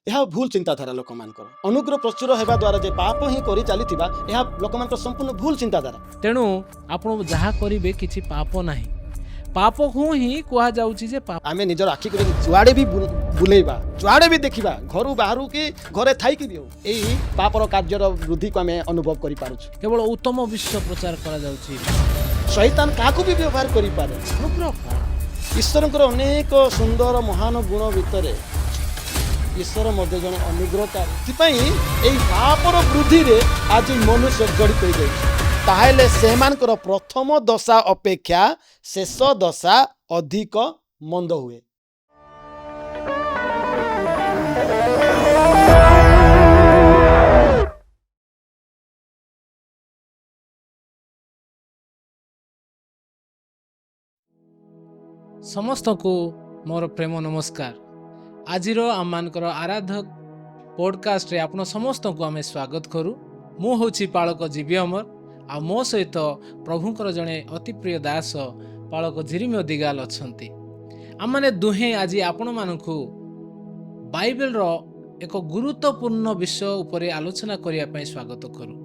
ଏହା ଭୁଲ ଚିନ୍ତାଧାରା ଲୋକମାନଙ୍କର। ଅନୁଗ୍ରହ ପ୍ରଚୁର ହେବା ଦ୍ୱାରା ଯେ ପାପ ହିଁ କରି ଚାଲିଥିବା ଏହା ଲୋକମାନଙ୍କର ସମ୍ପୂର୍ଣ୍ଣ ଭୁଲ ଚିନ୍ତାଧାରା। ତେଣୁ ଆପଣ ଯାହା କରିବେ କିଛି ପାପ ନାହିଁ। ପାପକୁ ହିଁ କୁହାଯାଉଛି ଯେ ପାପ। ଆମେ ନିଜର ଆଖିକୁ ଯଦି ଯୁଆଡ଼େ ବି ବୁଲେଇବା, ଯୁଆଡ଼େ ବି ଦେଖିବା, ଘରୁ ବାହାରୁ କି ଘରେ ଥାଇକି ବି ହଉ, ଏଇ ପାପର କାର୍ଯ୍ୟର ବୃଦ୍ଧିକୁ ଆମେ ଅନୁଭବ କରିପାରୁଛୁ। କେବଳ ଉତ୍ତମ ବିଶ୍ଵ ପ୍ରଚାର କରାଯାଉଛି। ଶୈତାନ କାହାକୁ ବି ବ୍ୟବହାର କରିପାରେ। ଅନୁଗ୍ରହ କ'ଣ? ଈଶ୍ୱରଙ୍କର ଅନେକ ସୁନ୍ଦର ମହାନ ଗୁଣ ଭିତରେ ଈଶ୍ୱର ମଧ୍ୟ ଜଣେ ଅନୁଗ୍ରହକାରୀ। ସେଥିପାଇଁ ଏଇ ପାପର ବୃଦ୍ଧିରେ ଆଜି ମନୁଷ୍ୟ ଜଡ଼ିତ ହୋଇଯାଇଛି। ତାହେଲେ ସେମାନଙ୍କର ପ୍ରଥମ ଦଶା ଅପେକ୍ଷା ଶେଷ ଦଶା ଅଧିକ ମନ୍ଦ ହୁଏ। ସମସ୍ତଙ୍କୁ ମୋର ପ୍ରେମ ନମସ୍କାର। ଆଜିର ଆମମାନଙ୍କର ଆରାଧକ ପଡ଼କାଷ୍ଟରେ ଆପଣ ସମସ୍ତଙ୍କୁ ଆମେ ସ୍ୱାଗତ କରୁ। ମୁଁ ହେଉଛି ପାଳକ ଜିବି ଅମର, ଆଉ ମୋ ସହିତ ପ୍ରଭୁଙ୍କର ଜଣେ ଅତି ପ୍ରିୟ ଦାସ ପାଳକ ଝିରିମିୟ ଦିଗାଲ ଅଛନ୍ତି। ଆମମାନେ ଦୁହେଁ ଆଜି ଆପଣମାନଙ୍କୁ ବାଇବେଲର ଏକ ଗୁରୁତ୍ୱପୂର୍ଣ୍ଣ ବିଷୟ ଉପରେ ଆଲୋଚନା କରିବା ପାଇଁ ସ୍ୱାଗତ କରୁ।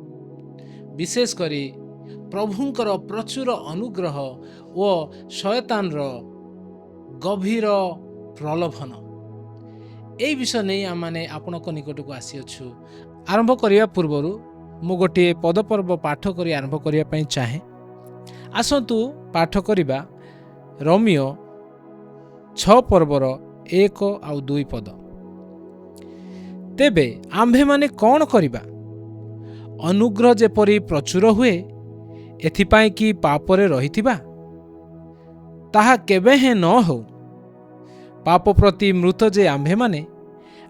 ବିଶେଷ କରି ପ୍ରଭୁଙ୍କର ପ୍ରଚୁର ଅନୁଗ୍ରହ ଓ ଶୟତାନର ଗଭୀର ପ୍ରଲୋଭନ, ଏହି ବିଷୟ ନେଇ ଆମମାନେ ଆପଣଙ୍କ ନିକଟକୁ ଆସିଅଛୁ। ଆରମ୍ଭ କରିବା ପୂର୍ବରୁ ମୁଁ ଗୋଟିଏ ପଦପର୍ବ ପାଠ କରି ଆରମ୍ଭ କରିବା ପାଇଁ ଚାହେଁ। ଆସନ୍ତୁ ପାଠ କରିବା ରୋମିଓ 6 ପର୍ବର 1 ଆଉ 2 ପଦ। ତେବେ ଆମ୍ଭେମାନେ କ'ଣ କରିବା? ଅନୁଗ୍ରହ ଯେପରି ପ୍ରଚୁର ହୁଏ, ଏଥିପାଇଁ କି ପାପରେ ରହିଥିବା? ତାହା କେବେ ହେଁ ନ ହେଉ। ପାପ ପ୍ରତି ମୃତ ଯେ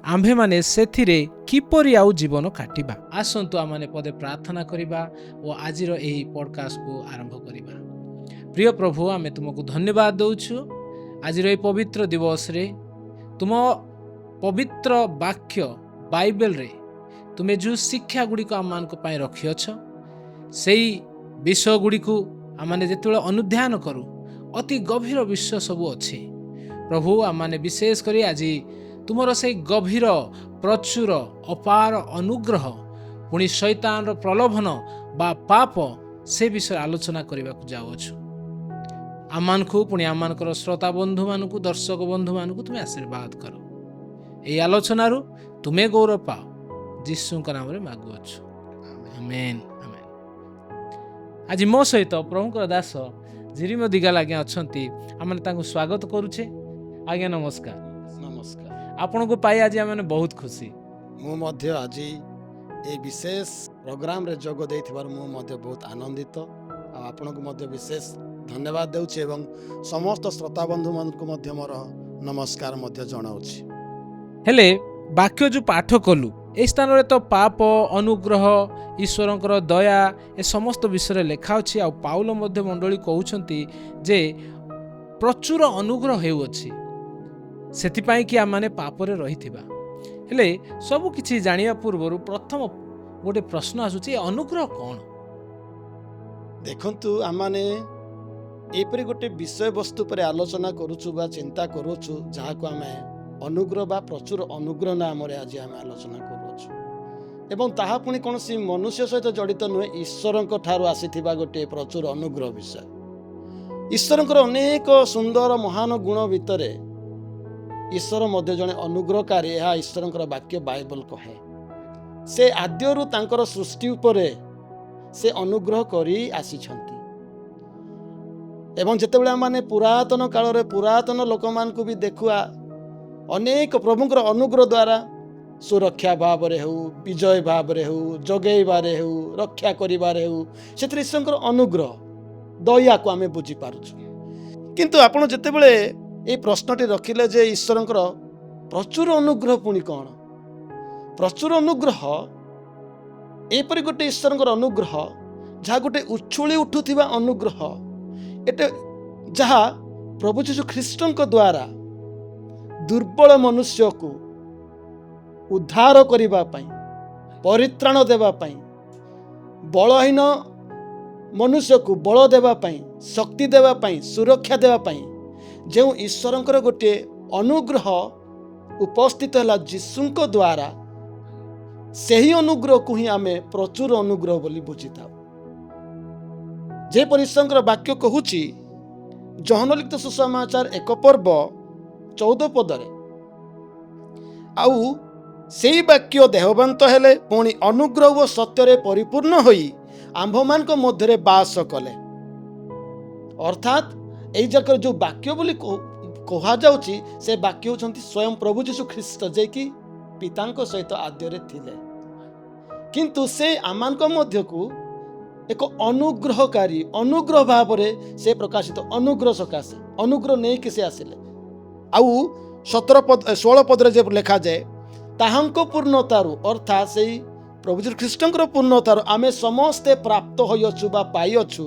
ଆମ୍ଭେମାନେ ସେଥିରେ କିପରି ଆଉ ଜୀବନ କାଟିବା? ଆସନ୍ତୁ ଆମମାନେ ପଦେ ପ୍ରାର୍ଥନା କରିବା ଓ ଆଜିର ଏହି ପଡ଼କାଷ୍ଟକୁ ଆରମ୍ଭ କରିବା। ପ୍ରିୟ ପ୍ରଭୁ, ଆମେ ତୁମକୁ ଧନ୍ୟବାଦ ଦେଉଛୁ। ଆଜିର ଏହି ପବିତ୍ର ଦିବସରେ ତୁମ ପବିତ୍ର ବାକ୍ୟ ବାଇବେଲରେ ତୁମେ ଯେଉଁ ଶିକ୍ଷା ଗୁଡ଼ିକ ଆମମାନଙ୍କ ପାଇଁ ରଖିଅଛ, ସେଇ ବିଷୟ ଗୁଡ଼ିକୁ ଆମମାନେ ଯେତେବେଳେ ଅନୁଧ୍ୟାନ କରୁ, ଅତି ଗଭୀର ବିଷୟ ସବୁ ଅଛି। ପ୍ରଭୁ, ଆମମାନେ ବିଶେଷ କରି ଆଜି ତୁମର ସେଇ ଗଭୀର ପ୍ରଚୁର ଅପାର ଅନୁଗ୍ରହ, ପୁଣି ଶୈତାନର ପ୍ରଲୋଭନ ବା ପାପ, ସେ ବିଷୟରେ ଆଲୋଚନା କରିବାକୁ ଯାଉଅଛୁ। ଆମମାନଙ୍କୁ ପୁଣି ଆମମାନଙ୍କର ଶ୍ରୋତା ବନ୍ଧୁମାନଙ୍କୁ, ଦର୍ଶକ ବନ୍ଧୁମାନଙ୍କୁ ତୁମେ ଆଶୀର୍ବାଦ କର। ଏହି ଆଲୋଚନାରୁ ତୁମେ ଗୌରବ ପାଅ, ଯୀଶୁଙ୍କ ନାମରେ ମାଗୁଅଛୁ, ଆମେନ୍ ଆମେନ୍। ଆଜି ମୋ ସହିତ ପ୍ରଭୁଙ୍କର ଦାସ ଝିରିମିୟ ଦିଗାଲ ଆଜ୍ଞା ଅଛନ୍ତି। ଆମେ ତାଙ୍କୁ ସ୍ୱାଗତ କରୁଛେ। ଆଜ୍ଞା ନମସ୍କାର। ନମସ୍କାର। ଆପଣଙ୍କୁ ପାଇ ଆଜି ଆମେ ବହୁତ ଖୁସି। ମୁଁ ମଧ୍ୟ ଆଜି এই ବିଶେଷ ପ୍ରୋଗ୍ରାମରେ ଯୋଗ ଦେଇଥିବାରୁ ମୁଁ ମଧ୍ୟ ବହୁତ ଆନନ୍ଦିତ, ଆଉ ଆପଣଙ୍କୁ ମଧ୍ୟ ବିଶେଷ ଧନ୍ୟବାଦ ଦେଉଛି ଏବଂ ସମସ୍ତ ଶ୍ରୋତା ବନ୍ଧୁମାନଙ୍କୁ ମଧ୍ୟ ମୋର ନମସ୍କାର ମଧ୍ୟ ଜଣାଉଛି। ହେଲେ ବାକ୍ୟ ଯେଉଁ ପାଠ କଲୁ, ଏହି ସ୍ଥାନରେ ତ ପାପ, ଅନୁଗ୍ରହ, ଈଶ୍ୱରଙ୍କର ଦୟା, ଏ ସମସ୍ତ ବିଷୟରେ ଲେଖା ଅଛି। ଆଉ ପାଉଲ ମଧ୍ୟ ମଣ୍ଡଳୀ କହୁଛନ୍ତି ଯେ ପ୍ରଚୁର ଅନୁଗ୍ରହ ହେଉଅଛି, ସେଥିପାଇଁ କି ଆମମାନେ ପାପରେ ରହିଥିବା। ହେଲେ ସବୁ କିଛି ଜାଣିବା ପୂର୍ବରୁ ପ୍ରଥମ ଗୋଟେ ପ୍ରଶ୍ନ ଆସୁଛି, ଅନୁଗ୍ରହ କ'ଣ? ଦେଖନ୍ତୁ, ଆମମାନେ ଏପରି ଗୋଟେ ବିଷୟବସ୍ତୁ ଉପରେ ଆଲୋଚନା କରୁଛୁ ବା ଚିନ୍ତା କରୁଛୁ, ଯାହାକୁ ଆମେ ଅନୁଗ୍ରହ ବା ପ୍ରଚୁର ଅନୁଗ୍ରହ ନାମରେ ଆଜି ଆମେ ଆଲୋଚନା କରୁଅଛୁ। ଏବଂ ତାହା ପୁଣି କୌଣସି ମନୁଷ୍ୟ ସହିତ ଜଡ଼ିତ ନୁହେଁ, ଈଶ୍ୱରଙ୍କ ଠାରୁ ଆସିଥିବା ଗୋଟିଏ ପ୍ରଚୁର ଅନୁଗ୍ରହ ବିଷୟ। ଈଶ୍ୱରଙ୍କର ଅନେକ ସୁନ୍ଦର ମହାନ ଗୁଣ ଭିତରେ ଈଶ୍ୱର ମଧ୍ୟ ଜଣେ ଅନୁଗ୍ରହକାରୀ, ଏହା ଈଶ୍ୱରଙ୍କର ବାକ୍ୟ ବାଇବଲ କହେ। ସେ ଆଦ୍ୟରୁ ତାଙ୍କର ସୃଷ୍ଟି ଉପରେ ସେ ଅନୁଗ୍ରହ କରି ଆସିଛନ୍ତି। ଏବଂ ଯେତେବେଳେ ଆମେ ପୁରାତନ କାଳରେ ପୁରାତନ ଲୋକମାନଙ୍କୁ ବି ଦେଖୁଆ, ଅନେକ ପ୍ରଭୁଙ୍କର ଅନୁଗ୍ରହ ଦ୍ୱାରା ସୁରକ୍ଷା ଭାବରେ ହେଉ, ବିଜୟ ଭାବରେ ହେଉ, ଯୋଗେଇବାରେ ହେଉ, ରକ୍ଷା କରିବାରେ ହେଉ, ସେଥିରେ ଈଶ୍ୱରଙ୍କର ଅନୁଗ୍ରହ ଦୟାକୁ ଆମେ ବୁଝିପାରୁଛୁ। କିନ୍ତୁ ଆପଣ ଯେତେବେଳେ এই ପ୍ରଶ୍ନଟି ରଖିଲେ ଯେ ଈଶ୍ୱରଙ୍କର ପ୍ରଚୁର ଅନୁଗ୍ରହ ପୁଣି କ'ଣ? ପ୍ରଚୁର ଅନୁଗ୍ରହ ଏପରି ଗୋଟେ ଈଶ୍ୱରଙ୍କର ଅନୁଗ୍ରହ, ଯାହା ଗୋଟେ ଉଛୁଳି ଉଠୁଥିବା ଅନୁଗ୍ରହ, ଏଟା ଯାହା ପ୍ରଭୁ ଯୀଶୁ ଖ୍ରୀଷ୍ଟଙ୍କ ଦ୍ୱାରା ଦୁର୍ବଳ ମନୁଷ୍ୟକୁ ଉଦ୍ଧାର କରିବା ପାଇଁ, ପରିତ୍ରାଣ ଦେବା ପାଇଁ, ବଳହୀନ ମନୁଷ୍ୟକୁ ବଳ ଦେବା ପାଇଁ, ଶକ୍ତି ଦେବା ପାଇଁ, ସୁରକ୍ଷା ଦେବା ପାଇଁ ଯେଉଁ ଈଶ୍ୱରଙ୍କର ଗୋଟିଏ ଅନୁଗ୍ରହ ଉପସ୍ଥିତ ହେଲା ଯୀଶୁଙ୍କ ଦ୍ୱାରା ସେହି ଅନୁଗ୍ରହକୁ ହିଁ ଆମେ ପ୍ରଚୁର ଅନୁଗ୍ରହ ବୋଲି ବୁଝିଥାଉ। ଯେପରି ଈଶ୍ୱରଙ୍କର ବାକ୍ୟ କହୁଛି ଯୋହନ ଲିଖିତ ସୁସମାଚାର 1 ପର୍ବ 14 ପଦରେ, ଆଉ ସେଇ ବାକ୍ୟ ଦେହବନ୍ତ ହେଲେ ପୁଣି ଅନୁଗ୍ରହ ଓ ସତ୍ୟରେ ପରିପୂର୍ଣ୍ଣ ହୋଇ ଆମ୍ଭମାନଙ୍କ ମଧ୍ୟରେ ବାସ କଲେ। ଅର୍ଥାତ୍ ଏଇ ଯାକର ଯେଉଁ ବାକ୍ୟ ବୋଲି କୁହାଯାଉଛି ସେ ବାକ୍ୟ ହେଉଛନ୍ତି ସ୍ୱୟଂ ପ୍ରଭୁ ଯୀଶୁ ଖ୍ରୀଷ୍ଟ, ଯିଏକି ପିତାଙ୍କ ସହିତ ଆଦ୍ୟରେ ଥିଲେ, କିନ୍ତୁ ସେ ଆମମାନଙ୍କ ମଧ୍ୟକୁ ଏକ ଅନୁଗ୍ରହକାରୀ ଅନୁଗ୍ରହ ଭାବରେ ସେ ପ୍ରକାଶିତ, ଅନୁଗ୍ରହ ସକାଶେ ଅନୁଗ୍ରହ ନେଇକି ସେ ଆସିଲେ। ଆଉ 16 ପଦରେ ଯେ ଲେଖାଯାଏ, ତାହାଙ୍କ ପୂର୍ଣ୍ଣତାରୁ ଅର୍ଥାତ୍ ସେଇ ପ୍ରଭୁ ଯୀଶୁ ଖ୍ରୀଷ୍ଟଙ୍କର ପୂର୍ଣ୍ଣତାରୁ ଆମେ ସମସ୍ତେ ପ୍ରାପ୍ତ ହୋଇଅଛୁ ବା ପାଇଅଛୁ,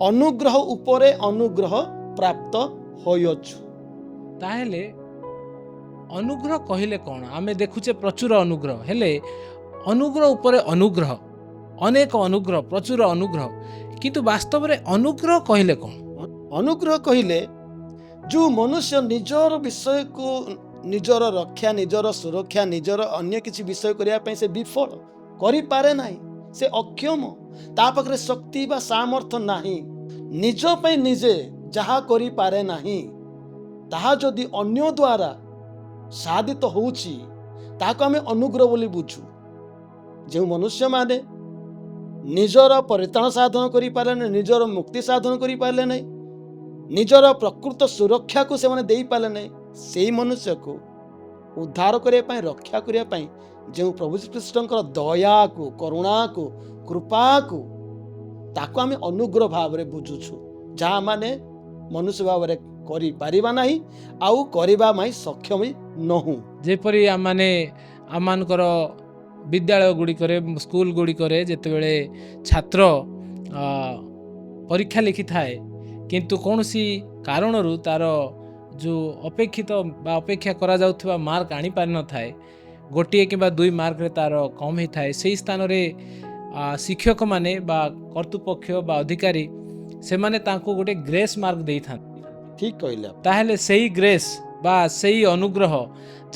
ଅନୁଗ୍ରହ ଉପରେ ଅନୁଗ୍ରହ ପ୍ରାପ୍ତ ହୋଇଅଛୁ। ତାହେଲେ ଅନୁଗ୍ରହ କହିଲେ କ'ଣ? ଆମେ ଦେଖୁଛେ ପ୍ରଚୁର ଅନୁଗ୍ରହ, ହେଲେ ଅନୁଗ୍ରହ ଉପରେ ଅନୁଗ୍ରହ, ଅନେକ ଅନୁଗ୍ରହ, ପ୍ରଚୁର ଅନୁଗ୍ରହ, କିନ୍ତୁ ବାସ୍ତବରେ ଅନୁଗ୍ରହ କହିଲେ କ'ଣ? ଅନୁଗ୍ରହ କହିଲେ ଯେଉଁ ମନୁଷ୍ୟ ନିଜର ବିଷୟକୁ, ନିଜର ରକ୍ଷା, ନିଜର ସୁରକ୍ଷା, ନିଜର ଅନ୍ୟ କିଛି ବିଷୟ କରିବା ପାଇଁ ସେ ବିଫଳ କରିପାରେ ନାହିଁ, ସେ ଅକ୍ଷମ, ତା ପାଖରେ ଶକ୍ତି ବା ସାମର୍ଥ୍ୟ ନାହିଁ, ନିଜ ପାଇଁ ନିଜେ ଯାହା କରିପାରେ ନାହିଁ, ତାହା ଯଦି ଅନ୍ୟ ଦ୍ୱାରା ସାଧିତ ହେଉଛି ତାହାକୁ ଆମେ ଅନୁଗ୍ରହ ବୋଲି ବୁଝୁ। ଯେଉଁ ମନୁଷ୍ୟମାନେ ନିଜର ପରିତ୍ରାଣ ସାଧନ କରିପାରିଲେ ନାହିଁ, ନିଜର ମୁକ୍ତି ସାଧନ କରିପାରିଲେ ନାହିଁ, ନିଜର ପ୍ରକୃତ ସୁରକ୍ଷାକୁ ସେମାନେ ଦେଇପାରିଲେ ନାହିଁ, ସେଇ ମନୁଷ୍ୟକୁ ଉଦ୍ଧାର କରିବା ପାଇଁ, ରକ୍ଷା କରିବା ପାଇଁ ଯେଉଁ ପ୍ରଭୁ ଶ୍ରୀକୃଷ୍ଣଙ୍କର ଦୟାକୁ, କରୁଣାକୁ, କୃପାକୁ, ତାକୁ ଆମେ ଅନୁଗ୍ରହ ଭାବରେ ବୁଝୁଛୁ, ଯାହା ମାନେ ମନୁଷ୍ୟ ଭାବରେ କରିପାରିବା ନାହିଁ ଆଉ କରିବା ପାଇଁ ସକ୍ଷମ ନହୁଁ। ଯେପରି ଆମମାନେ ଆମମାନଙ୍କର ବିଦ୍ୟାଳୟ ଗୁଡ଼ିକରେ, ସ୍କୁଲ ଗୁଡ଼ିକରେ ଯେତେବେଳେ ଛାତ୍ର ପରୀକ୍ଷା ଲେଖିଥାଏ କିନ୍ତୁ କୌଣସି କାରଣରୁ ତାର ଯେଉଁ ଅପେକ୍ଷିତ ବା ଅପେକ୍ଷା କରାଯାଉଥିବା ମାର୍କ ଆଣିପାରିନଥାଏ, ଗୋଟିଏ କିମ୍ବା 2 ମାର୍କରେ ତାର କମ୍ ହେଇଥାଏ, ସେହି ସ୍ଥାନରେ ଶିକ୍ଷକମାନେ ବା କର୍ତ୍ତୃପକ୍ଷ ବା ଅଧିକାରୀ ସେମାନେ ତାଙ୍କୁ ଗୋଟେ ଗ୍ରେସ୍ ମାର୍କ ଦେଇଥାନ୍ତି। ଠିକ୍ କହିଲେ। ତାହେଲେ ସେଇ ଗ୍ରେସ୍ ବା ସେଇ ଅନୁଗ୍ରହ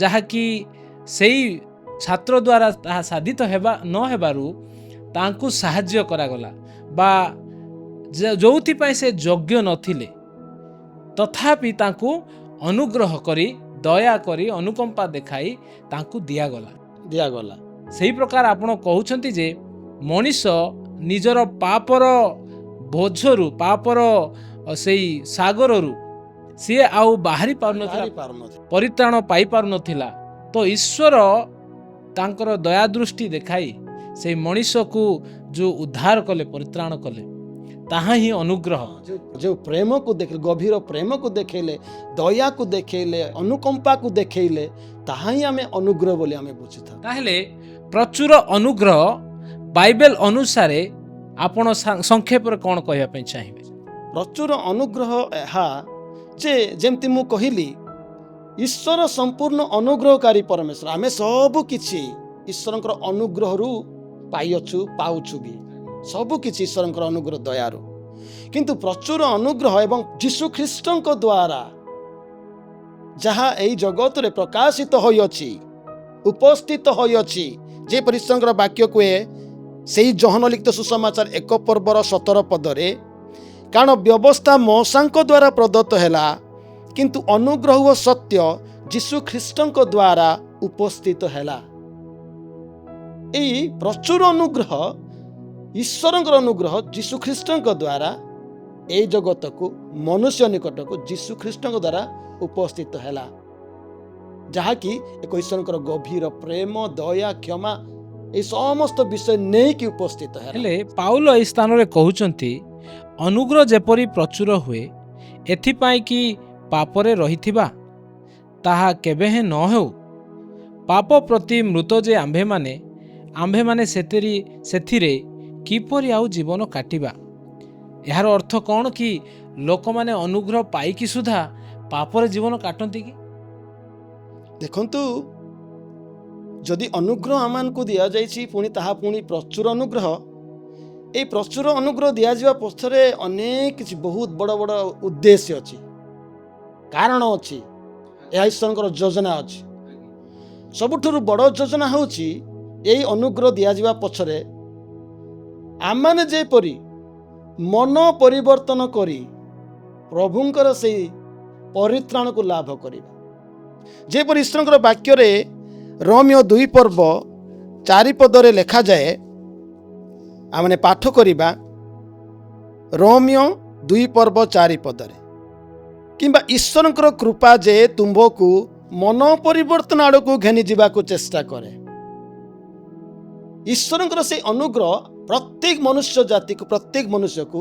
ଯାହାକି ସେଇ ଛାତ୍ର ଦ୍ୱାରା ତାହା ସାଧିତ ନ ହେବାରୁ ତାଙ୍କୁ ସାହାଯ୍ୟ କରାଗଲା ବା ଯେଉଁଥିପାଇଁ ସେ ଯୋଗ୍ୟ ନଥିଲେ ତଥାପି ତାଙ୍କୁ ଅନୁଗ୍ରହ କରି, ଦୟା କରି, ଅନୁକମ୍ପା ଦେଖାଇ ତାଙ୍କୁ ଦିଆଗଲା। ସେହି ପ୍ରକାର ଆପଣ କହୁଛନ୍ତି ଯେ ମଣିଷ ନିଜର ପାପର ବୋଝରୁ, ପାପର ସେଇ ସାଗରରୁ ସିଏ ଆଉ ବାହାରି ପାରୁନଥିଲା, ପରିତ୍ରାଣ ପାଇପାରୁନଥିଲା, ତ ଈଶ୍ୱର ତାଙ୍କର ଦୟା ଦୃଷ୍ଟି ଦେଖାଇ ସେଇ ମଣିଷକୁ ଯେଉଁ ଉଦ୍ଧାର କଲେ, ପରିତ୍ରାଣ କଲେ, ତାହା ହିଁ ଅନୁଗ୍ରହ। ଯେଉଁ ପ୍ରେମକୁ ଦେଖିଲେ, ଗଭୀର ପ୍ରେମକୁ ଦେଖେଇଲେ, ଦୟାକୁ ଦେଖେଇଲେ, ଅନୁକମ୍ପାକୁ ଦେଖେଇଲେ, ତାହା ହିଁ ଆମେ ଅନୁଗ୍ରହ ବୋଲି ଆମେ ବୁଝିଥାଉ। ତାହେଲେ ପ୍ରଚୁର ଅନୁଗ୍ରହ ବାଇବେଲ ଅନୁସାରେ ଆପଣ ସଂକ୍ଷେପରେ କ'ଣ କହିବା ପାଇଁ ଚାହିଁବେ? ପ୍ରଚୁର ଅନୁଗ୍ରହ ଏହା ଯେ, ଯେମିତି ମୁଁ କହିଲି, ଈଶ୍ୱର ସମ୍ପୂର୍ଣ୍ଣ ଅନୁଗ୍ରହକାରୀ ପରମେଶ୍ୱର। ଆମେ ସବୁ କିଛି ଈଶ୍ୱରଙ୍କର ଅନୁଗ୍ରହରୁ ପାଉଛୁ ବି, ସବୁ କିଛି ଈଶ୍ୱରଙ୍କର ଅନୁଗ୍ରହ ଦୟାରୁ। କିନ୍ତୁ ପ୍ରଚୁର ଅନୁଗ୍ରହ ଏବଂ ଯୀଶୁ ଖ୍ରୀଷ୍ଟଙ୍କ ଦ୍ୱାରା ଯାହା ଏହି ଜଗତରେ ପ୍ରକାଶିତ ହୋଇଅଛି, ଉପସ୍ଥିତ ହୋଇଅଛି, ଯେପରି ଈଶ୍ୱରଙ୍କର ବାକ୍ୟ କୁହେ ସେହି ଯୋହନ ଲିଖିତ ସୁସମାଚାର 1 ପର୍ବର 17 ପଦରେ, କାରଣ ବ୍ୟବସ୍ଥା ମଉସାଙ୍କ ଦ୍ୱାରା ପ୍ରଦତ୍ତ ହେଲା, କିନ୍ତୁ ଅନୁଗ୍ରହ ଓ ସତ୍ୟ ଯୀଶୁ ଖ୍ରୀଷ୍ଟଙ୍କ ଦ୍ୱାରା ଉପସ୍ଥିତ ହେଲା। ଏହି ପ୍ରଚୁର ଅନୁଗ୍ରହ, ଈଶ୍ୱରଙ୍କର ଅନୁଗ୍ରହ ଯୀଶୁ ଖ୍ରୀଷ୍ଟଙ୍କ ଦ୍ୱାରା ଏହି ଜଗତକୁ, ମନୁଷ୍ୟ ନିକଟକୁ ଯୀଶୁ ଖ୍ରୀଷ୍ଟଙ୍କ ଦ୍ୱାରା ଉପସ୍ଥିତ ହେଲା, ଯାହାକି ଏକ ଈଶ୍ୱରଙ୍କର ଗଭୀର ପ୍ରେମ, ଦୟା, କ୍ଷମା, এই সমস্ত বিষয় নেইকি উপস্থিত ହେଲେ ପାଉଲ ଏହି ସ୍ଥାନରେ କହୁଛନ୍ତି ଅନୁଗ୍ରହ ଯେପରି ପ୍ରଚୁର ହୁଏ, ଏଥିପାଇଁ କି ପାପରେ ରହିଥିବା ତାହା କେବେ ହେଁ ନ ହେଉ। ପାପ ପ୍ରତି ମୃତ ଯେ ଆମ୍ଭେମାନେ ସେଥିରେ କିପରି ଆଉ ଜୀବନ କାଟିବା? ଏହାର ଅର୍ଥ କ'ଣ କି ଲୋକମାନେ ଅନୁଗ୍ରହ ପାଇକି ସୁଦ୍ଧା ପାପରେ ଜୀବନ କାଟନ୍ତି କି? ଦେଖନ୍ତୁ, ଯଦି ଅନୁଗ୍ରହ ଆମମାନଙ୍କୁ ଦିଆଯାଇଛି, ପୁଣି ତାହା ପୁଣି ପ୍ରଚୁର ଅନୁଗ୍ରହ, এই ପ୍ରଚୁର ଅନୁଗ୍ରହ ଦିଆଯିବା ପଛରେ ଅନେକ କିଛି ବହୁତ ବଡ଼ ବଡ଼ ଉଦ୍ଦେଶ୍ୟ ଅଛି, କାରଣ ଅଛି, ଏହା ଈଶ୍ୱରଙ୍କର ଯୋଜନା ଅଛି। ସବୁଠାରୁ ବଡ଼ ଯୋଜନା ହେଉଛି ଏହି ଅନୁଗ୍ରହ ଦିଆଯିବା ପଛରେ ଆମମାନେ ଯେପରି ମନ ପରିବର୍ତ୍ତନ କରି ପ୍ରଭୁଙ୍କର ସେହି ପରିତ୍ରାଣକୁ ଲାଭ କରିବା। ଯେପରି ଈଶ୍ୱରଙ୍କର ବାକ୍ୟରେ ରୋମିଓ 2:4 ଲେଖାଯାଏ, ଆମମାନେ ପାଠ କରିବା ରୋମିଓ 2:4 କିମ୍ବା ଈଶ୍ୱରଙ୍କର କୃପା ଯେ ତୁମ୍ଭକୁ ମନ ପରିବର୍ତ୍ତନ ଆଡ଼କୁ ଘେନି ଯିବାକୁ ଚେଷ୍ଟା କରେ। ଈଶ୍ୱରଙ୍କର ସେହି ଅନୁଗ୍ରହ ପ୍ରତ୍ୟେକ ମନୁଷ୍ୟ ଜାତିକୁ, ପ୍ରତ୍ୟେକ ମନୁଷ୍ୟକୁ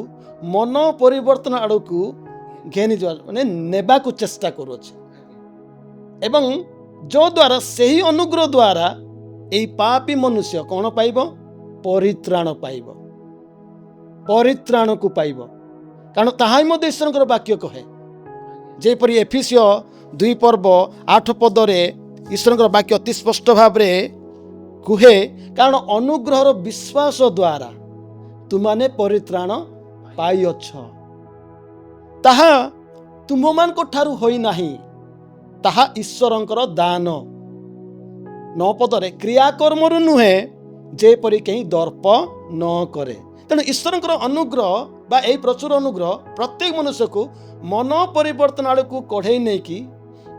ମନ ପରିବର୍ତ୍ତନ ଆଡ଼କୁ ଘେନି ଯିବା ମାନେ ନେବାକୁ ଚେଷ୍ଟା କରୁଅଛି। ଏବଂ ଯଦ୍ୱାରା ସେହି ଅନୁଗ୍ରହ ଦ୍ୱାରା ଏହି ପାପୀ ମନୁଷ୍ୟ କ'ଣ ପାଇବ? ପରିତ୍ରାଣ ପାଇବ, ପରିତ୍ରାଣକୁ ପାଇବ। କାରଣ ତାହା ହିଁ ମଧ୍ୟ ଈଶ୍ୱରଙ୍କର ବାକ୍ୟ କହେ। ଯେପରି ଏଫେସୀୟ 2:8 ଈଶ୍ୱରଙ୍କର ବାକ୍ୟ ଅତି ସ୍ପଷ୍ଟ ଭାବରେ କୁହେ, କାରଣ ଅନୁଗ୍ରହର ବିଶ୍ୱାସ ଦ୍ୱାରା ତୁମାନେ ପରିତ୍ରାଣ ପାଇଅଛ। ତାହା ତୁମମାନଙ୍କ ଠାରୁ ହୋଇନାହିଁ, ତାହା ଈଶ୍ୱରଙ୍କର ଦାନ। 9 କ୍ରିୟାକର୍ମରୁ ନୁହେଁ, ଯେପରି କେହି ଦର୍ପ ନ କରେ। ତେଣୁ ଈଶ୍ୱରଙ୍କର ଅନୁଗ୍ରହ ବା ଏହି ପ୍ରଚୁର ଅନୁଗ୍ରହ ପ୍ରତ୍ୟେକ ମନୁଷ୍ୟକୁ ମନ ପରିବର୍ତ୍ତନ ଆଡ଼କୁ କଢ଼େଇ ନେଇକି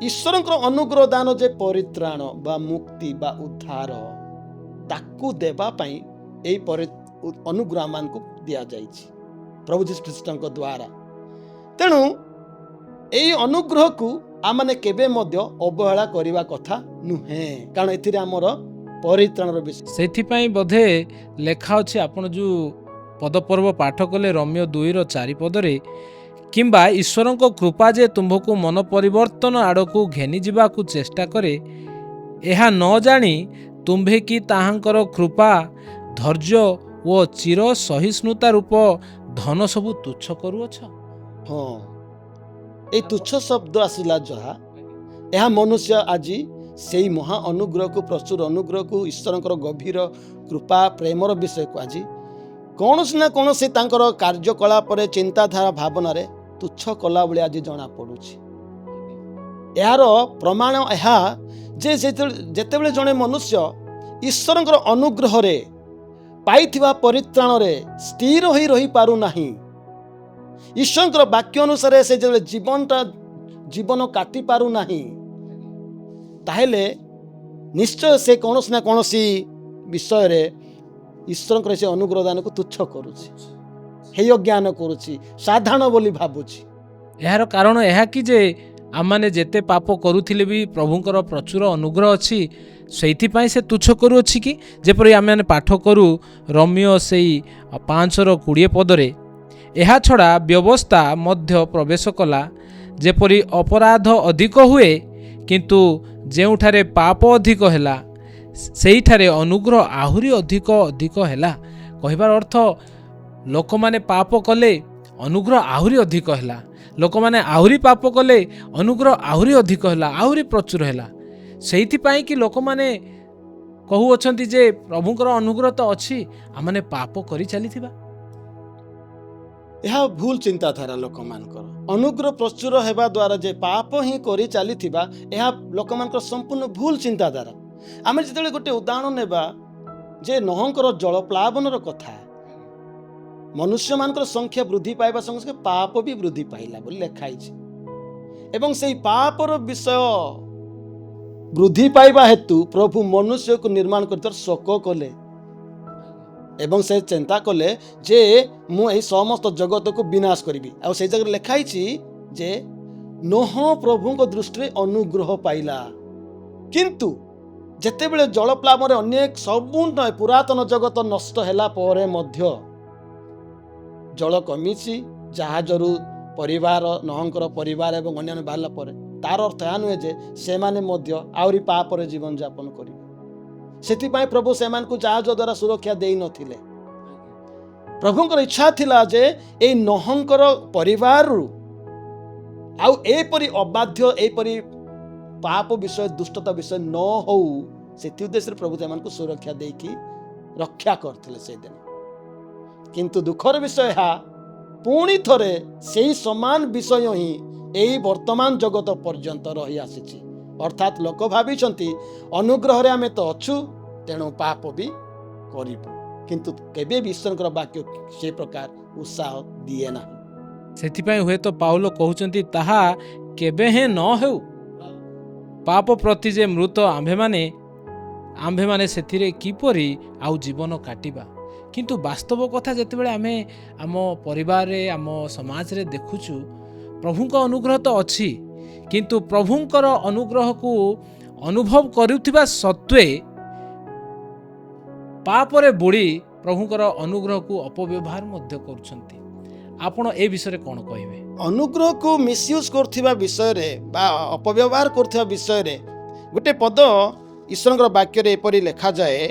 ଈଶ୍ୱରଙ୍କର ଅନୁଗ୍ରହ ଦାନ ଯେ ପରିତ୍ରାଣ ବା ମୁକ୍ତି ବା ଉଦ୍ଧାର, ତାକୁ ଦେବା ପାଇଁ ଏହି ଅନୁଗ୍ରହ ମାନଙ୍କୁ ଦିଆଯାଇଛି ପ୍ରଭୁ ଯୀଶୁ ଖ୍ରୀଷ୍ଟଙ୍କ ଦ୍ୱାରା। ତେଣୁ ଏହି ଅନୁଗ୍ରହକୁ ଆମମାନେ କେବେ ମଧ୍ୟ ଅବହେଳା କରିବା କଥା ନୁହେଁ, କାରଣ ଏଥିରେ ଆମର ପରିତ୍ରାଣର ବିଷୟ। ସେଥିପାଇଁ ବୋଧେ ଲେଖା ଅଛି, ଆପଣ ଯେଉଁ ପଦପର୍ବ ପାଠ କଲେ ରୋମିଓ 2:4, କିମ୍ବା ଈଶ୍ୱରଙ୍କ କୃପା ଯେ ତୁମ୍ଭକୁ ମନ ପରିବର୍ତ୍ତନ ଆଡ଼କୁ ଘେନି ଯିବାକୁ ଚେଷ୍ଟା କରେ, ଏହା ନ ଜାଣି ତୁମ୍ଭେ କି ତାହାଙ୍କର କୃପା, ଧୈର୍ଯ୍ୟ ଓ ଚିର ସହିଷ୍ଣୁତା ରୂପ ଧନ ସବୁ ତୁଚ୍ଛ କରୁଅଛ। ହଁ, এই ତୁଚ୍ଛ ଶବ୍ଦ ଆସିଲା ଯାହା, ଏହା ମନୁଷ୍ୟ ଆଜି ସେଇ ମହା ଅନୁଗ୍ରହକୁ, ପ୍ରଚୁର ଅନୁଗ୍ରହକୁ, ଈଶ୍ୱରଙ୍କର ଗଭୀର କୃପା ପ୍ରେମର ବିଷୟକୁ ଆଜି କୌଣସି ନା କୌଣସି ତାଙ୍କର କାର୍ଯ୍ୟକଳାପରେ, ଚିନ୍ତାଧାରା, ଭାବନାରେ ତୁଚ୍ଛ କଲା ଭଳି ଆଜି ଜଣାପଡ଼ୁଛି। ଏହାର ପ୍ରମାଣ ଏହା ଯେ ଯେତେବେଳେ ଜଣେ ମନୁଷ୍ୟ ଈଶ୍ୱରଙ୍କର ଅନୁଗ୍ରହରେ ପାଇଥିବା ପରିତ୍ରାଣରେ ସ୍ଥିର ହୋଇ ରହିପାରୁନାହିଁ, ଈଶ୍ୱରଙ୍କର ବାକ୍ୟ ଅନୁସାରେ ସେ ଯେତେବେଳେ ଜୀବନ କାଟି ପାରୁନାହିଁ, ତାହେଲେ ନିଶ୍ଚୟ ସେ କୌଣସି ନା କୌଣସି ବିଷୟରେ ଈଶ୍ୱରଙ୍କର ସେ ଅନୁଗ୍ରହ ଦାନକୁ ତୁଚ୍ଛ କରୁଛି, ହେୟ ଜ୍ଞାନ କରୁଛି, ସାଧାରଣ ବୋଲି ଭାବୁଛି। ଏହାର କାରଣ ଏହା କି ଯେ ଆମମାନେ ଯେତେ ପାପ କରୁଥିଲେ ବି ପ୍ରଭୁଙ୍କର ପ୍ରଚୁର ଅନୁଗ୍ରହ ଅଛି, ସେଇଥିପାଇଁ ସେ ତୁଚ୍ଛ କରୁଅଛି କି? ଯେପରି ଆମେମାନେ ପାଠ କରୁ ରୋମିଓ ସେଇ 5:20, ଏହା ଛଡ଼ା ବ୍ୟବସ୍ଥା ମଧ୍ୟ ପ୍ରବେଶ କଲା, ଯେପରି ଅପରାଧ ଅଧିକ ହୁଏ, କିନ୍ତୁ ଯେଉଁଠାରେ ପାପ ଅଧିକ ହେଲା, ସେଇଠାରେ ଅନୁଗ୍ରହ ଆହୁରି ଅଧିକ ହେଲା। କହିବାର ଅର୍ଥ, ଲୋକମାନେ ପାପ କଲେ ଅନୁଗ୍ରହ ଆହୁରି ଅଧିକ ହେଲା, ଲୋକମାନେ ଆହୁରି ପାପ କଲେ ଅନୁଗ୍ରହ ଆହୁରି ଅଧିକ ହେଲା, ଆହୁରି ପ୍ରଚୁର ହେଲା। ସେଇଥିପାଇଁ କି ଲୋକମାନେ କହୁଅଛନ୍ତି ଯେ ପ୍ରଭୁଙ୍କର ଅନୁଗ୍ରହ ତ ଅଛି, ଆମମାନେ ପାପ କରି ଚାଲିଥିବା। ଏହା ଭୁଲ ଚିନ୍ତାଧାରା ଲୋକମାନଙ୍କର। ଅନୁଗ୍ରହ ପ୍ରଚୁର ହେବା ଦ୍ୱାରା ଯେ ପାପ ହିଁ କରି ଚାଲିଥିବା, ଏହା ଲୋକମାନଙ୍କର ସମ୍ପୂର୍ଣ୍ଣ ଭୁଲ ଚିନ୍ତାଧାରା। ଆମେ ଯେତେବେଳେ ଗୋଟେ ଉଦାହରଣ ନେବା ଯେ ନୋହଙ୍କର ଜଳପ୍ଲାବନର କଥା, ମନୁଷ୍ୟମାନଙ୍କର ସଂଖ୍ୟା ବୃଦ୍ଧି ପାଇବା ସଙ୍ଗେ ସଙ୍ଗେ ପାପ ବି ବୃଦ୍ଧି ପାଇଲା ବୋଲି ଲେଖା ହେଇଛି। ଏବଂ ସେଇ ପାପର ବିଷୟ ବୃଦ୍ଧି ପାଇବା ହେତୁ ପ୍ରଭୁ ମନୁଷ୍ୟକୁ ନିର୍ମାଣ କରିଥିବାର ଶୋକ କଲେ ଏବଂ ସେ ଚିନ୍ତା କଲେ ଯେ ମୁଁ ଏହି ସମସ୍ତ ଜଗତକୁ ବିନାଶ କରିବି। ଆଉ ସେଇ ଜାଗାରେ ଲେଖା ହେଇଛି ଯେ ନୋହ ପ୍ରଭୁଙ୍କ ଦୃଷ୍ଟିରେ ଅନୁଗ୍ରହ ପାଇଲା। କିନ୍ତୁ ଯେତେବେଳେ ଜଳପ୍ଲାବନରେ ଅନେକ ସବୁ ପୁରାତନ ଜଗତ ନଷ୍ଟ ହେଲା ପରେ ମଧ୍ୟ ଜଳ କମିଛି, ଜାହାଜରୁ ପରିବାର, ନୋହଙ୍କର ପରିବାର ଏବଂ ଅନ୍ୟାନ୍ୟ ବାହାରିଲା ପରେ, ତାର ଅର୍ଥ ଏହା ନୁହେଁ ଯେ ସେମାନେ ମଧ୍ୟ ଆହୁରି ପାପରେ ଜୀବନଯାପନ କରିବେ। ସେଥିପାଇଁ ପ୍ରଭୁ ସେମାନଙ୍କୁ ଜାହାଜ ଦ୍ୱାରା ସୁରକ୍ଷା ଦେଇନଥିଲେ। ପ୍ରଭୁଙ୍କର ଇଚ୍ଛା ଥିଲା ଯେ ଏଇ ନୋହଙ୍କର ପରିବାରରୁ ଆଉ ଏପରି ଅବାଧ୍ୟ, ଏପରି ପାପ ବିଷୟ, ଦୁଷ୍ଟତା ବିଷୟ ନ ହଉ, ସେଥି ଉଦ୍ଦେଶ୍ୟରେ ପ୍ରଭୁ ସେମାନଙ୍କୁ ସୁରକ୍ଷା ଦେଇକି ରକ୍ଷା କରିଥିଲେ ସେଦିନ। କିନ୍ତୁ ଦୁଃଖର ବିଷୟ ଏହା, ପୁଣି ଥରେ ସେହି ସମାନ ବିଷୟ ହିଁ ଏହି ବର୍ତ୍ତମାନ ଜଗତ ପର୍ଯ୍ୟନ୍ତ ରହି ଆସିଛି। ଅର୍ଥାତ୍ ଲୋକ ଭାବିଛନ୍ତି ଅନୁଗ୍ରହରେ ଆମେ ତ ଅଛୁ, ତେଣୁ ପାପ ବି କରିବୁ। କିନ୍ତୁ କେବେ ବି ଈଶ୍ୱରଙ୍କର ବାକ୍ୟ ସେ ପ୍ରକାର ଉତ୍ସାହ ଦିଏ ନାହିଁ। ସେଥିପାଇଁ ହୁଏତ ପାଉଲ କହୁଛନ୍ତି ତାହା କେବେ ହେଁ ନ ହେଉ। ପାପ ପ୍ରତି ଯେ ମୃତ ଆମ୍ଭେମାନେ ସେଥିରେ କିପରି ଆଉ ଜୀବନ କାଟିବା। କିନ୍ତୁ ବାସ୍ତବ କଥା ଯେତେବେଳେ ଆମେ ଆମ ପରିବାରରେ ଆମ ସମାଜରେ ଦେଖୁଛୁ, ପ୍ରଭୁଙ୍କ ଅନୁଗ୍ରହ ତ ଅଛି, କିନ୍ତୁ ପ୍ରଭୁଙ୍କର ଅନୁଗ୍ରହକୁ ଅନୁଭବ କରୁଥିବା ସତ୍ତ୍ୱେ ପାପରେ ବୁଡ଼ି ପ୍ରଭୁଙ୍କର ଅନୁଗ୍ରହକୁ ଅପବ୍ୟବହାର ମଧ୍ୟ କରୁଛନ୍ତି। ଆପଣ ଏ ବିଷୟରେ କ'ଣ କହିବେ? ଅନୁଗ୍ରହକୁ ମିସୟୁଜ୍ କରୁଥିବା ବିଷୟରେ ବା ଅପବ୍ୟବହାର କରୁଥିବା ବିଷୟରେ ଗୋଟେ ପଦ ଈଶ୍ୱରଙ୍କର ବାକ୍ୟରେ ଏପରି ଲେଖାଯାଏ,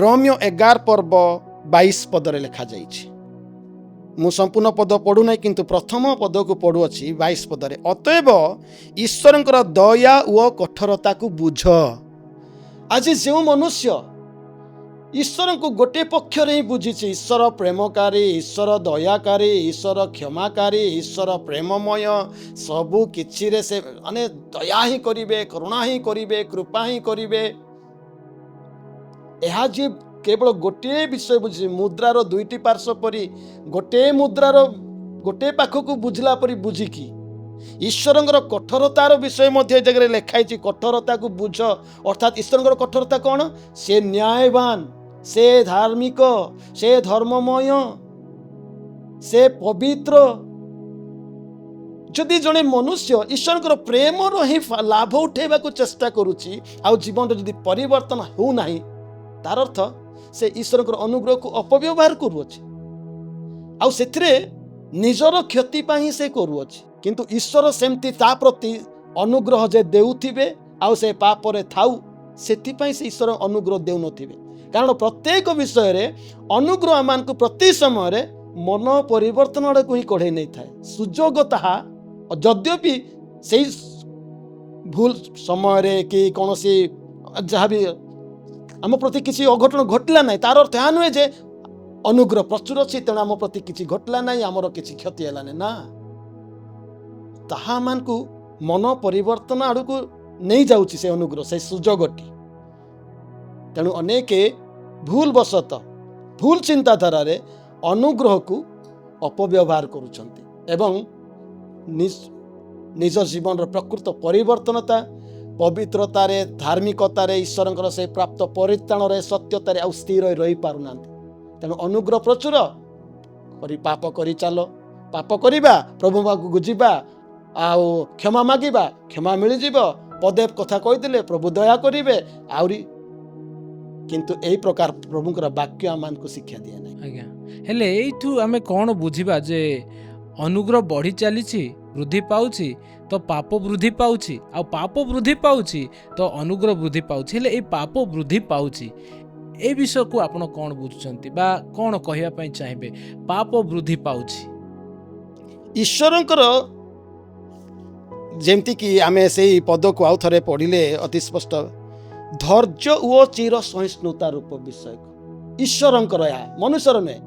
ରୋମିଓ 11:22 ପଦରେ ଲେଖାଯାଇଛି। ମୁଁ ସମ୍ପୂର୍ଣ୍ଣ ପଦ ପଢ଼ୁନାହିଁ, କିନ୍ତୁ ପ୍ରଥମ ପଦକୁ ପଢ଼ୁଅଛି 22 ପଦରେ। ଅତଏବ ଈଶ୍ୱରଙ୍କର ଦୟା ଓ କଠୋରତାକୁ ବୁଝ। ଆଜି ଯେଉଁ ମନୁଷ୍ୟ ଈଶ୍ୱରଙ୍କୁ ଗୋଟିଏ ପକ୍ଷରେ ହିଁ ବୁଝିଛି, ଈଶ୍ୱର ପ୍ରେମକାରୀ, ଈଶ୍ୱର ଦୟାକାରୀ, ଈଶ୍ୱର କ୍ଷମାକାରୀ, ଈଶ୍ୱର ପ୍ରେମମୟ, ସବୁ କିଛିରେ ସେ ମାନେ ଦୟା ହିଁ କରିବେ, କରୁଣା ହିଁ କରିବେ, କୃପା ହିଁ କରିବେ, ଏହା ଯିଏ କେବଳ ଗୋଟିଏ ବିଷୟ ବୁଝିଛି, ମୁଦ୍ରାର ଦୁଇଟି ପାର୍ଶ୍ୱ ପରି ଗୋଟିଏ ମୁଦ୍ରାର ଗୋଟିଏ ପାଖକୁ ବୁଝିଲା ପରି ବୁଝିକି ଈଶ୍ୱରଙ୍କର କଠୋରତାର ବିଷୟ ମଧ୍ୟ ଏ ଜାଗାରେ ଲେଖା ହେଇଛି। କଠୋରତାକୁ ବୁଝ, ଅର୍ଥାତ୍ ଈଶ୍ୱରଙ୍କର କଠୋରତା କ'ଣ? ସେ ନ୍ୟାୟବାନ, ସେ ଧାର୍ମିକ, ସେ ଧର୍ମମୟ, ସେ ପବିତ୍ର। ଯଦି ଜଣେ ମନୁଷ୍ୟ ଈଶ୍ୱରଙ୍କର ପ୍ରେମର ହିଁ ଲାଭ ଉଠାଇବାକୁ ଚେଷ୍ଟା କରୁଛି ଆଉ ଜୀବନରେ ଯଦି ପରିବର୍ତ୍ତନ ହେଉନାହିଁ, ତାର ଅର୍ଥ ସେ ଈଶ୍ୱରଙ୍କର ଅନୁଗ୍ରହକୁ ଅପବ୍ୟବହାର କରୁଅଛି ଆଉ ସେଥିରେ ନିଜର କ୍ଷତି ପାଇଁ ସେ କରୁଅଛି। କିନ୍ତୁ ଈଶ୍ୱର ସେମିତି ତା ପ୍ରତି ଅନୁଗ୍ରହ ଯେ ଦେଉଥିବେ ଆଉ ସେ ପାପରେ ଥାଉ, ସେଥିପାଇଁ ସେ ଈଶ୍ୱର ଅନୁଗ୍ରହ ଦେଉନଥିବେ। କାରଣ ପ୍ରତ୍ୟେକ ବିଷୟରେ ଅନୁଗ୍ରହ ଆମମାନଙ୍କୁ ପ୍ରତି ସମୟରେ ମନ ପରିବର୍ତ୍ତନ ଆଡ଼କୁ ହିଁ କଢ଼େଇ ନେଇଥାଏ। ସୁଯୋଗ ତାହା ଯଦ୍ୟପି ସେଇ ଭୁଲ ସମୟରେ କି କୌଣସି ଯାହା ବି ଆମ ପ୍ରତି କିଛି ଅଘଟଣ ଘଟିଲା ନାହିଁ, ତାର ଅର୍ଥ ଏହା ନୁହେଁ ଯେ ଅନୁଗ୍ରହ ପ୍ରଚୁର ଅଛି ତେଣୁ ଆମ ପ୍ରତି କିଛି ଘଟିଲା ନାହିଁ, ଆମର କିଛି କ୍ଷତି ହେଲାନି। ନା, ତାହା ଆମମାନଙ୍କୁ ମନ ପରିବର୍ତ୍ତନ ଆଡ଼କୁ ନେଇଯାଉଛି ସେ ଅନୁଗ୍ରହ, ସେ ସୁଯୋଗଟି। ତେଣୁ ଅନେକ ଭୁଲବଶତଃ ଭୁଲ ଚିନ୍ତାଧାରାରେ ଅନୁଗ୍ରହକୁ ଅପବ୍ୟବହାର କରୁଛନ୍ତି ଏବଂ ନିଜ ଜୀବନର ପ୍ରକୃତ ପରିବର୍ତ୍ତନତା, ପବିତ୍ରତାରେ, ଧାର୍ମିକତାରେ, ଈଶ୍ୱରଙ୍କର ସେ ପ୍ରାପ୍ତ ପରିତ୍ରାଣରେ, ସତ୍ୟତାରେ ଆଉ ସ୍ଥିର ରହିପାରୁନାହାନ୍ତି। ତେଣୁ ଅନୁଗ୍ରହ ପ୍ରଚୁର କରି ପାପ କରି ଚାଲ, ପାପ କରିବା, ପ୍ରଭୁ ପାଖକୁ ଯିବା ଆଉ କ୍ଷମା ମାଗିବା, କ୍ଷମା ମିଳିଯିବ, ପଦେ କଥା କହିଦେଲେ ପ୍ରଭୁ ଦୟା କରିବେ ଆହୁରି। କିନ୍ତୁ ଏହି ପ୍ରକାର ପ୍ରଭୁଙ୍କର ବାକ୍ୟ ଆମମାନଙ୍କୁ ଶିକ୍ଷା ଦିଏ ନାହିଁ। ଆଜ୍ଞା, ହେଲେ ଏଇଠୁ ଆମେ କ'ଣ ବୁଝିବା ଯେ ଅନୁଗ୍ରହ ବଢ଼ି ଚାଲିଛି, ବୃଦ୍ଧି ପାଉଛି ତ ପାପ ବୃଦ୍ଧି ପାଉଛି, ଆଉ ପାପ ବୃଦ୍ଧି ପାଉଛି ତ ଅନୁଗ୍ରହ ବୃଦ୍ଧି ପାଉଛି। ହେଲେ ଏଇ ପାପ ବୃଦ୍ଧି ପାଉଛି, ଏ ବିଷୟକୁ ଆପଣ କ'ଣ ବୁଝୁଛନ୍ତି ବା କ'ଣ କହିବା ପାଇଁ ଚାହିଁବେ? ପାପ ବୃଦ୍ଧି ପାଉଛି, ଈଶ୍ୱରଙ୍କର ଯେମିତିକି ଆମେ ସେଇ ପଦକୁ ଆଉ ଥରେ ପଢ଼ିଲେ ଅତି ସ୍ପଷ୍ଟ, ଧୈର୍ଯ୍ୟ ଓ ଚିର ସହିଷ୍ଣୁତା ରୂପ ବିଷୟକୁ ଈଶ୍ୱରଙ୍କର, ଏହା ମନୁଷ୍ୟର ନୁହେଁ।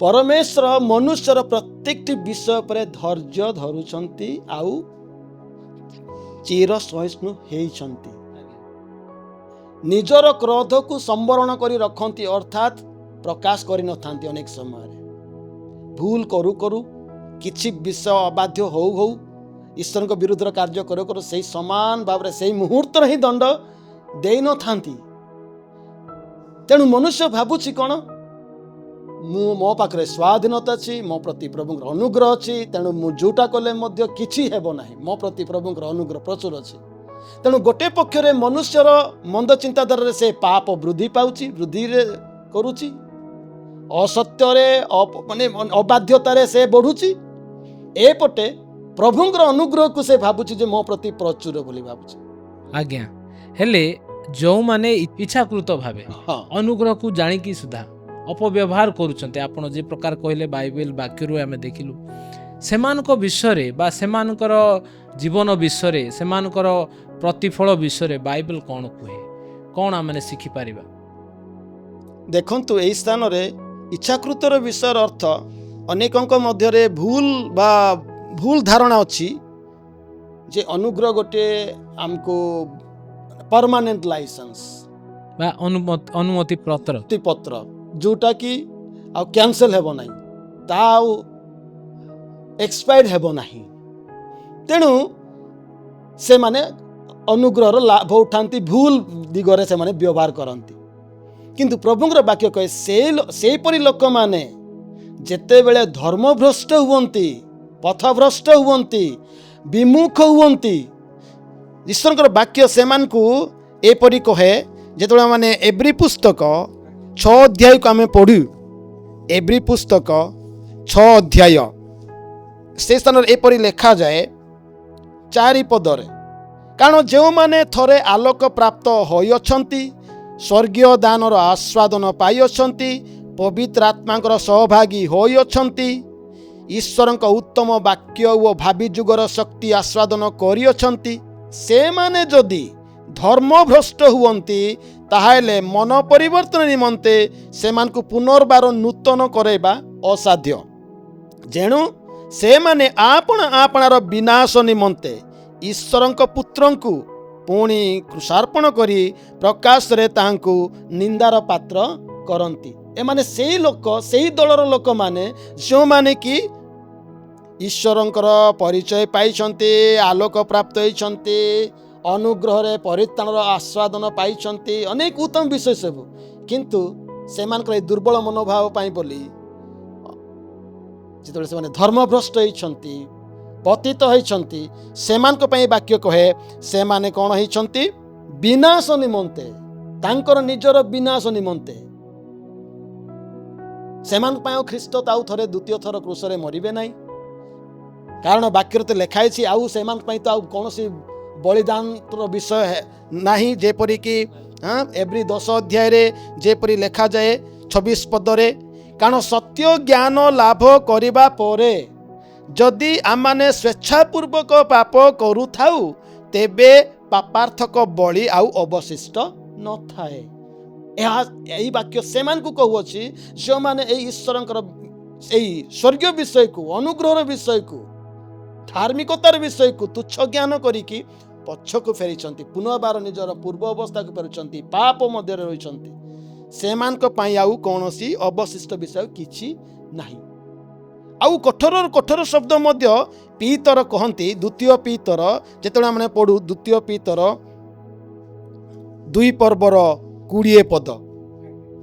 ପରମେଶ୍ୱର ମନୁଷ୍ୟର ପ୍ରତ୍ୟେକଟି ବିଷୟ ଉପରେ ଧୈର୍ଯ୍ୟ ଧରୁଛନ୍ତି ଆଉ ଚିର ସହିଷ୍ଣୁ ହେଇଛନ୍ତି। ନିଜର କ୍ରୋଧକୁ ସମ୍ବରଣ କରି ରଖନ୍ତି, ଅର୍ଥାତ୍ ପ୍ରକାଶ କରିନଥାନ୍ତି। ଅନେକ ସମୟରେ ଭୁଲ କରୁ କରୁ କିଛି ବିଷୟ ଅବାଧ୍ୟ ହଉ ହଉ ଈଶ୍ୱରଙ୍କ ବିରୁଦ୍ଧରେ କାର୍ଯ୍ୟ କରୁ କରୁ ସେଇ ସମାନ ଭାବରେ ସେଇ ମୁହୂର୍ତ୍ତରେ ହିଁ ଦଣ୍ଡ ଦେଇନଥାନ୍ତି। ତେଣୁ ମନୁଷ୍ୟ ଭାବୁଛି କ'ଣ, ମୋ ପାଖରେ ସ୍ୱାଧୀନତା ଅଛି, ମୋ ପ୍ରତି ପ୍ରଭୁଙ୍କର ଅନୁଗ୍ରହ ଅଛି, ତେଣୁ ମୁଁ ଯୋଉଟା କଲେ ମଧ୍ୟ କିଛି ହେବ ନାହିଁ, ମୋ ପ୍ରତି ପ୍ରଭୁଙ୍କର ଅନୁଗ୍ରହ ପ୍ରଚୁର ଅଛି। ତେଣୁ ଗୋଟେ ପକ୍ଷରେ ମନୁଷ୍ୟର ମନ୍ଦ ଚିନ୍ତାଧାରାରେ ସେ ପାପ ବୃଦ୍ଧି ପାଉଛି, ବୃଦ୍ଧିରେ କରୁଛି, ଅସତ୍ୟରେ ମାନେ ଅବାଧ୍ୟତାରେ ସେ ବଢ଼ୁଛି। ଏପଟେ ପ୍ରଭୁଙ୍କର ଅନୁଗ୍ରହକୁ ସେ ଭାବୁଛି ଯେ ମୋ ପ୍ରତି ପ୍ରଚୁର ବୋଲି ଭାବୁଛି। ଆଜ୍ଞା, ହେଲେ ଯେଉଁମାନେ ଇଚ୍ଛାକୃତ ଭାବେ ଅନୁଗ୍ରହକୁ ଜାଣିକି ସୁଦ୍ଧା ଅପବ୍ୟବହାର କରୁଛନ୍ତି, ଆପଣ ଯେ ପ୍ରକାର କହିଲେ ବାଇବେଲ ବାକ୍ୟରୁ ଆମେ ଦେଖିଲୁ, ସେମାନଙ୍କ ବିଷୟରେ ବା ସେମାନଙ୍କର ଜୀବନ ବିଷୟରେ, ସେମାନଙ୍କର ପ୍ରତିଫଳ ବିଷୟରେ ବାଇବେଲ କ'ଣ କୁହେ, କ'ଣ ଆମେ ଶିଖିପାରିବା? ଦେଖନ୍ତୁ, ଏହି ସ୍ଥାନରେ ଇଚ୍ଛାକୃତର ବିଷୟର ଅର୍ଥ ଅନେକଙ୍କ ମଧ୍ୟରେ ଭୁଲ ଧାରଣା ଅଛି ଯେ ଅନୁଗ୍ରହ ଗୋଟିଏ ଆମକୁ ପରମାନେଣ୍ଟ ଲାଇସେନ୍ସ ବା ଅନୁମତି ପତ୍ର ପତ୍ର ଯୋଉଟା କି ଆଉ କ୍ୟାନସେଲ ହେବ ନାହିଁ, ତାହା ଆଉ ଏକ୍ସପାୟାର୍ଡ ହେବ ନାହିଁ। ତେଣୁ ସେମାନେ ଅନୁଗ୍ରହର ଲାଭ ଉଠାନ୍ତି, ଭୁଲ ଦିଗରେ ସେମାନେ ବ୍ୟବହାର କରନ୍ତି। କିନ୍ତୁ ପ୍ରଭୁଙ୍କର ବାକ୍ୟ କହେ ସେହିପରି ଲୋକମାନେ ଯେତେବେଳେ ଧର୍ମଭ୍ରଷ୍ଟ ହୁଅନ୍ତି, ପଥଭ୍ରଷ୍ଟ ହୁଅନ୍ତି, ବିମୁଖ ହୁଅନ୍ତି, ଈଶ୍ୱରଙ୍କର ବାକ୍ୟ ସେମାନଙ୍କୁ ଏପରି କହେ। ଯେତେବେଳେ ମାନେ ଏବ୍ରି ପୁସ୍ତକ 6 ଅଧ୍ୟାୟକୁ ଆମେ ପଢ଼ୁ, ଏବ୍ରି ପୁସ୍ତକ 6 ଅଧ୍ୟାୟ ସେ ସ୍ଥାନରେ ଏପରି ଲେଖାଯାଏ 4 ପଦରେ, କାରଣ ଯେଉଁମାନେ ଥରେ ଆଲୋକ ପ୍ରାପ୍ତ ହୋଇଅଛନ୍ତି, ସ୍ୱର୍ଗୀୟ ଦାନର ଆସ୍ୱାଦନ ପାଇଅଛନ୍ତି, ପବିତ୍ର ଆତ୍ମାଙ୍କର ସହଭାଗୀ ହୋଇଅଛନ୍ତି, ଈଶ୍ୱରଙ୍କ ଉତ୍ତମ ବାକ୍ୟ ଓ ଭାବି ଯୁଗର ଶକ୍ତି ଆସ୍ୱାଦନ କରିଅଛନ୍ତି, ସେମାନେ ଯଦି ଧର୍ମଭ୍ରଷ୍ଟ ହୁଅନ୍ତି ତାହେଲେ ମନ ପରିବର୍ତ୍ତନ ନିମନ୍ତେ ସେମାନଙ୍କୁ ପୁନର୍ବାର ନୂତନ କରାଇବା ଅସାଧ୍ୟ। ଯେଣୁ ସେମାନେ ଆପଣାର ବିନାଶ ନିମନ୍ତେ ଈଶ୍ୱରଙ୍କ ପୁତ୍ରଙ୍କୁ ପୁଣି କୃଷାର୍ପଣ କରି ପ୍ରକାଶରେ ତାହାଙ୍କୁ ନିନ୍ଦାର ପାତ୍ର କରନ୍ତି। ଏମାନେ ସେଇ ଲୋକ, ସେଇ ଦଳର ଲୋକମାନେ ଯେଉଁମାନେ କି ଈଶ୍ୱରଙ୍କର ପରିଚୟ ପାଇଛନ୍ତି, ଆଲୋକ ପ୍ରାପ୍ତ ହୋଇଛନ୍ତି, ଅନୁଗ୍ରହରେ ପରିତ୍ରାଣର ଆସ୍ୱାଦନ ପାଇଛନ୍ତି, ଅନେକ ଉତ୍ତମ ବିଷୟ ସବୁ, କିନ୍ତୁ ସେମାନଙ୍କର ଏହି ଦୁର୍ବଳ ମନୋଭାବ ପାଇଁ ବୋଲି ଯେତେବେଳେ ସେମାନେ ଧର୍ମଭ୍ରଷ୍ଟ ହୋଇଛନ୍ତି, ପତିତ ହୋଇଛନ୍ତି, ସେମାନଙ୍କ ପାଇଁ ବାକ୍ୟ କହେ ସେମାନେ କ'ଣ ହେଇଛନ୍ତି? ବିନାଶ ନିମନ୍ତେ, ତାଙ୍କର ନିଜର ବିନାଶ ନିମନ୍ତେ। ସେମାନଙ୍କ ପାଇଁ ଆଉ ଖ୍ରୀଷ୍ଟ ଆଉ ଥରେ ଦ୍ୱିତୀୟ ଥର କ୍ରୁଶରେ ମରିବେ ନାହିଁ, କାରଣ ବାକ୍ୟରେ ତ ଲେଖା ହେଇଛି ଆଉ ସେମାନଙ୍କ ପାଇଁ ତ ଆଉ କୌଣସି ବଳିଦାନର ବିଷୟ ନାହିଁ। ଯେପରିକି ଏବ୍ରି 10 ଅଧ୍ୟାୟରେ ଯେପରି ଲେଖାଯାଏ 26 ପଦରେ, କାରଣ ସତ୍ୟ ଜ୍ଞାନ ଲାଭ କରିବା ପରେ ଯଦି ଆମମାନେ ସ୍ୱେଚ୍ଛାପୂର୍ବକ ପାପ କରୁଥାଉ ତେବେ ପାପାର୍ଥକ ବଳି ଆଉ ଅବଶିଷ୍ଟ ନଥାଏ। ଏହି ବାକ୍ୟ ସେମାନଙ୍କୁ କହୁଅଛି ଯେଉଁମାନେ ଏହି ଈଶ୍ୱରଙ୍କର ଏହି ସ୍ୱର୍ଗୀୟ ବିଷୟକୁ, ଅନୁଗ୍ରହର ବିଷୟକୁ, ଧାର୍ମିକତାର ବିଷୟକୁ ତୁଚ୍ଛ ଜ୍ଞାନ କରିକି ପଛକୁ ଫେରିଛନ୍ତି, ପୁନର୍ବାର ନିଜର ପୂର୍ବ ଅବସ୍ଥାକୁ ଫେରୁଛନ୍ତି, ପାପ ମଧ୍ୟରେ ରହିଛନ୍ତି। ସେମାନଙ୍କ ପାଇଁ ଆଉ କୌଣସି ଅବଶିଷ୍ଟ ବିଷୟ କିଛି ନାହିଁ। ଆଉ କଠୋର ଶବ୍ଦ ମଧ୍ୟ ପିତର କହନ୍ତି। ଦ୍ୱିତୀୟ ପିତର ଯେତେବେଳେ ଆମେ ପଢ଼ୁ, ଦ୍ୱିତୀୟ ପିତର 2 ପର୍ବର 20 ପଦ,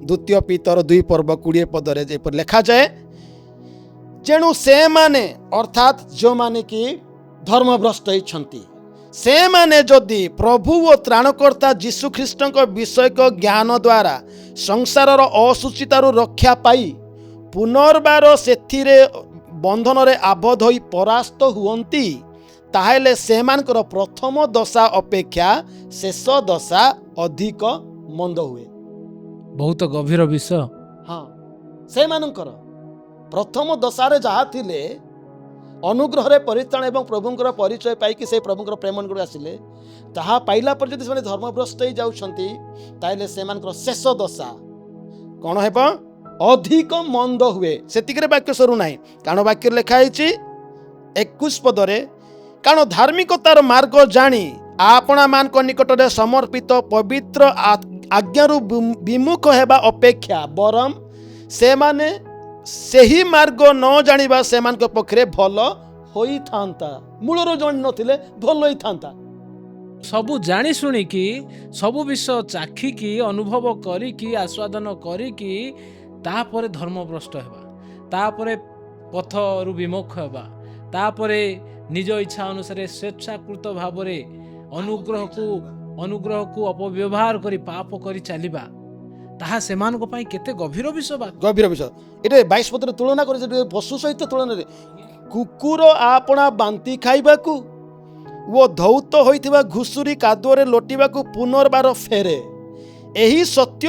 ଦ୍ୱିତୀୟ ପିତର 2 ପର୍ବ 20 ପଦରେ ଯେପରି ଲେଖାଯାଏ, ଯେଣୁ ସେମାନେ ଅର୍ଥାତ୍ ଯେଉଁମାନେ କି ଧର୍ମଭ୍ରଷ୍ଟ ହୋଇଛନ୍ତି, ସେମାନେ ଯଦି ପ୍ରଭୁ ଓ ତ୍ରାଣକର୍ତ୍ତା ଯୀଶୁଖ୍ରୀଷ୍ଟଙ୍କ ବିଷୟକ ଜ୍ଞାନ ଦ୍ୱାରା ସଂସାରର ଅସୁଚିତାରୁ ରକ୍ଷା ପାଇ ପୁନର୍ବାର ସେଥିରେ ବନ୍ଧନରେ ଆବଦ୍ଧ ହୋଇ ପରାସ୍ତ ହୁଅନ୍ତି, ତାହେଲେ ସେମାନଙ୍କର ପ୍ରଥମ ଦଶା ଅପେକ୍ଷା ଶେଷ ଦଶା ଅଧିକ ମନ୍ଦ ହୁଏ। ବହୁତ ଗଭୀର ବିଷୟ। ହଁ, ସେମାନଙ୍କର ପ୍ରଥମ ଦଶାରେ ଯାହା ଥିଲେ, ଅନୁଗ୍ରହରେ ପରିତ୍ରାଣ ଏବଂ ପ୍ରଭୁଙ୍କର ପରିଚୟ ପାଇକି ସେ ପ୍ରଭୁଙ୍କର ପ୍ରେମ ନିକଟକୁ ଆସିଲେ, ତାହା ପାଇଲା ପରେ ଯଦି ସେମାନେ ଧର୍ମଭ୍ରଷ୍ଟ ହେଇ ଯାଉଛନ୍ତି, ତାହେଲେ ସେମାନଙ୍କର ଶେଷ ଦଶା କ'ଣ ହେବ? ଅଧିକ ମନ୍ଦ ହୁଏ। ସେତିକିରେ ବାକ୍ୟ ସରୁନାହିଁ, କାରଣ ବାକ୍ୟରେ ଲେଖା ହେଇଛି 21 ପଦରେ, କାରଣ ଧାର୍ମିକତାର ମାର୍ଗ ଜାଣି ଆପଣମାନଙ୍କ ନିକଟରେ ସମର୍ପିତ ପବିତ୍ର ଆଜ୍ଞାରୁ ବିମୁଖ ହେବା ଅପେକ୍ଷା ବରଂ ସେମାନେ ସେହି ମାର୍ଗ ନ ଜାଣିବା ସେମାନଙ୍କ ପକ୍ଷରେ ଭଲ ହୋଇଥାନ୍ତା। ମୂଳରୁ ଜାଣି ନଥିଲେ ଭଲ ହୋଇଥାନ୍ତା। ସବୁ ଜାଣି ଶୁଣିକି, ସବୁ ବିଷୟ ଚାଖିକି, ଅନୁଭବ କରିକି, ଆସ୍ୱାଦନ କରିକି ତାପରେ ଧର୍ମଭ୍ରଷ୍ଟ ହେବା, ତାପରେ ପଥରୁ ବିମୁଖ ହେବା, ତାପରେ ନିଜ ଇଚ୍ଛା ଅନୁସାରେ ସ୍ୱେଚ୍ଛାକୃତ ଭାବରେ ଅନୁଗ୍ରହକୁ ଅପବ୍ୟବହାର କରି ପାପ କରି ଚାଲିବା, ତାହା ସେମାନଙ୍କ ପାଇଁ କେତେ ଗଭୀର ବିଷୟ। ଗଭୀର ବିଷୟ। ଏଠି 22 ପଦରେ ତୁଳନା କରି, ପଶୁ ସହିତ ତୁଳନାରେ, କୁକୁର ଆପଣା ବାନ୍ତି ଖାଇବାକୁ ଓ ଧୌତ ହୋଇଥିବା ଘୁଷୁରି କାଦୁଅରେ ଲୋଟିବାକୁ ପୁନର୍ବାର ଫେରେ। ଏହି ସତ୍ୟ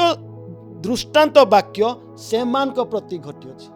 ଦୃଷ୍ଟାନ୍ତ ବାକ୍ୟ ସେମାନଙ୍କ ପ୍ରତି ଘଟିଅଛି।